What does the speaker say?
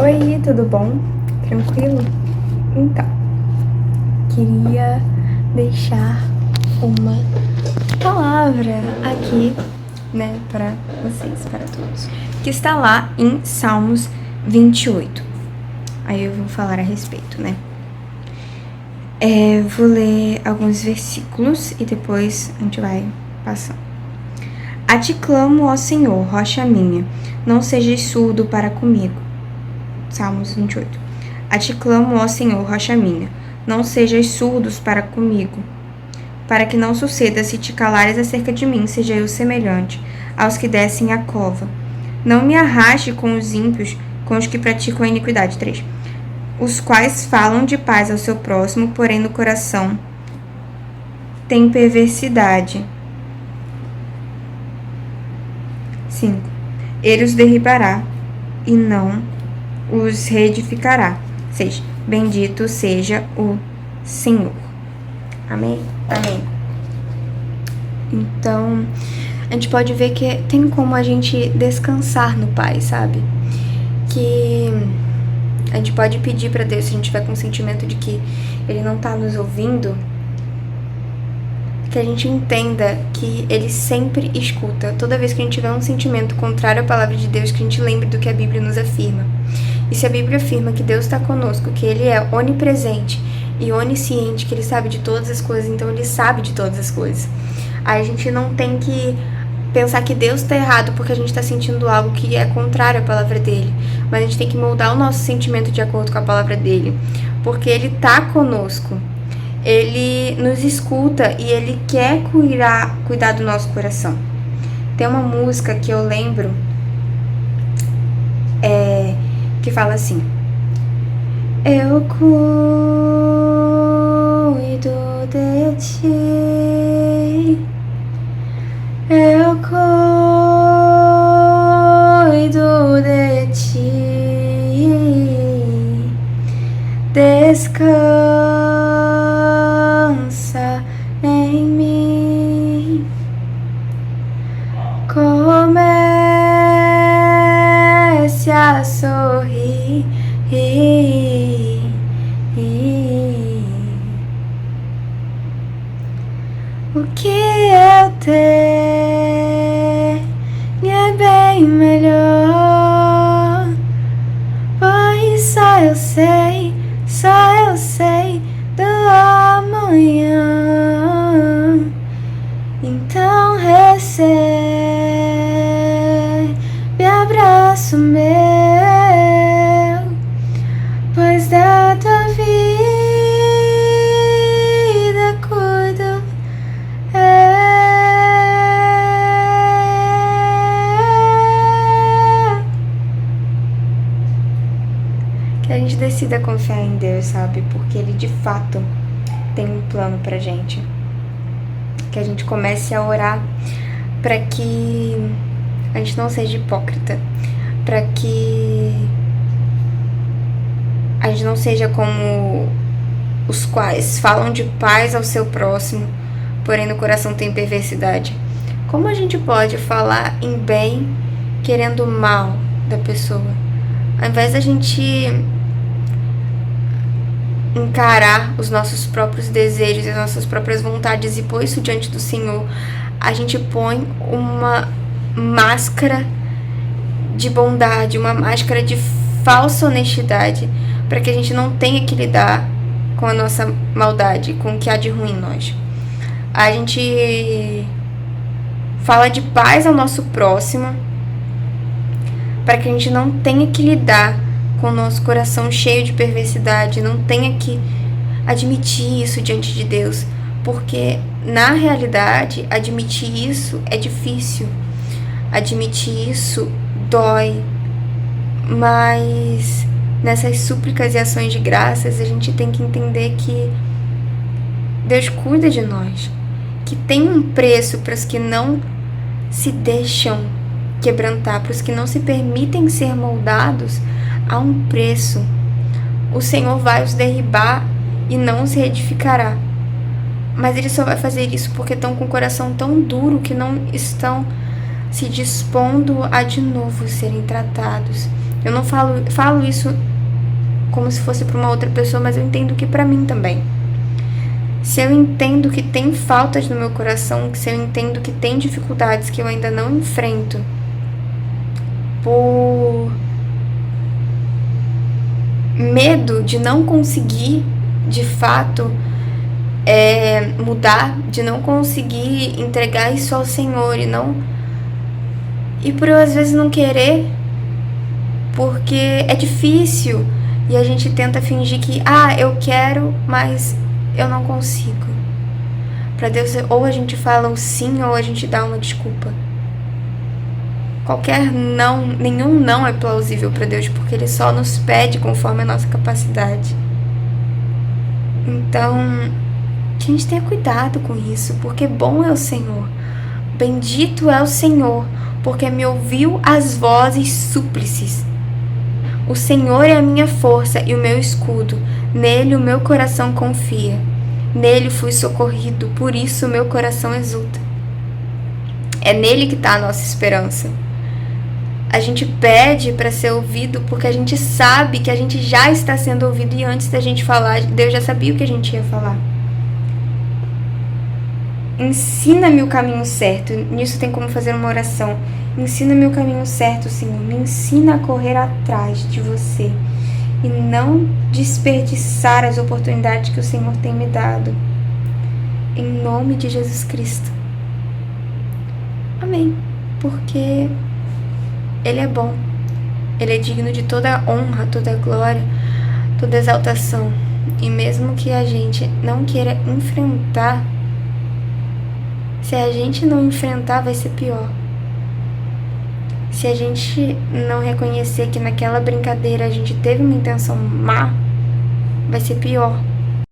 Oi, tudo bom? Tranquilo? Então, queria deixar uma palavra aqui, né, para vocês, para todos, que está lá em Salmos 28. Aí eu vou falar a respeito, né? Vou ler alguns versículos e depois a gente vai passando. A ti clamo, ó Senhor, rocha minha, não sejas surdo para comigo. Salmos 28. A ti clamo, ó Senhor, rocha minha, não sejas surdos para comigo. Para que não suceda, se te calares acerca de mim, seja eu semelhante aos que descem a cova. Não me arraste com os ímpios, com os que praticam a iniquidade. 3. Os quais falam de paz ao seu próximo, porém no coração tem perversidade. 5. Ele os derribará e não os reedificará. 6. Bendito seja o Senhor. Amém? Amém. Então, a gente pode ver que tem como a gente descansar no Pai, sabe? Que a gente pode pedir pra Deus, se a gente tiver com o sentimento de que Ele não tá nos ouvindo, que a gente entenda que Ele sempre escuta. Toda vez que a gente tiver um sentimento contrário à palavra de Deus, que a gente lembre do que a Bíblia nos afirma. E se a Bíblia afirma que Deus está conosco, que Ele é onipresente e onisciente, que Ele sabe de todas as coisas, então Ele sabe de todas as coisas. Aí a gente não tem que pensar que Deus está errado porque a gente está sentindo algo que é contrário à palavra dele. Mas a gente tem que moldar o nosso sentimento de acordo com a palavra dele. Porque Ele está conosco. Ele nos escuta e Ele quer cuidar do nosso coração. Tem uma música que eu lembro que fala assim: eu cuido de ti, eu cuido de ti, descansa em mim, comece a sorrir. O que eu tenho é bem melhor, pois só eu sei do amanhã. Então recebe abraço meu, pois da tua vida cuido eu. Que a gente decida confiar em Deus, sabe? Porque Ele de fato tem um plano pra gente. Que a gente comece a orar para que a gente não seja hipócrita, para que a gente não seja como os quais falam de paz ao seu próximo, porém no coração tem perversidade. Como a gente pode falar em bem querendo o mal da pessoa? Ao invés da gente encarar os nossos próprios desejos e as nossas próprias vontades e pôr isso diante do Senhor, a gente põe uma máscara de bondade, uma máscara de falsa honestidade, para que a gente não tenha que lidar com a nossa maldade, com o que há de ruim em nós. A gente fala de paz ao nosso próximo, para que a gente não tenha que lidar com o nosso coração cheio de perversidade, não tenha que admitir isso diante de Deus, porque na realidade admitir isso é difícil, admitir isso dói, mas nessas súplicas e ações de graças a gente tem que entender que Deus cuida de nós, que tem um preço para os que não se deixam quebrantar, para os que não se permitem ser moldados. Há um preço. O Senhor vai os derribar e não os reedificará. Mas Ele só vai fazer isso porque estão com o coração tão duro que não estão se dispondo a de novo serem tratados. Eu não falo isso como se fosse para uma outra pessoa, mas eu entendo que para mim também. Se eu entendo que tem faltas no meu coração, se eu entendo que tem dificuldades que eu ainda não enfrento, por medo de não conseguir, de fato, mudar, de não conseguir entregar isso ao Senhor e por eu às vezes não querer, porque é difícil e a gente tenta fingir que eu quero, mas eu não consigo. Para Deus, ou a gente fala o sim ou a gente dá uma desculpa. Qualquer não, nenhum não é plausível para Deus, porque Ele só nos pede conforme a nossa capacidade. Então, que a gente tenha cuidado com isso, porque bom é o Senhor. Bendito é o Senhor, porque me ouviu as vozes súplices. O Senhor é a minha força e o meu escudo. Nele o meu coração confia. Nele fui socorrido, por isso o meu coração exulta. É nele que está a nossa esperança. A gente pede para ser ouvido porque a gente sabe que a gente já está sendo ouvido, e antes da gente falar, Deus já sabia o que a gente ia falar. Ensina-me o caminho certo. Nisso tem como fazer uma oração. Ensina-me o caminho certo, Senhor. Me ensina a correr atrás de você e não desperdiçar as oportunidades que o Senhor tem me dado. Em nome de Jesus Cristo. Amém. Porque Ele é bom. Ele é digno de toda honra, toda glória, toda exaltação. E mesmo que a gente não queira enfrentar, se a gente não enfrentar, vai ser pior. Se a gente não reconhecer que naquela brincadeira a gente teve uma intenção má, vai ser pior.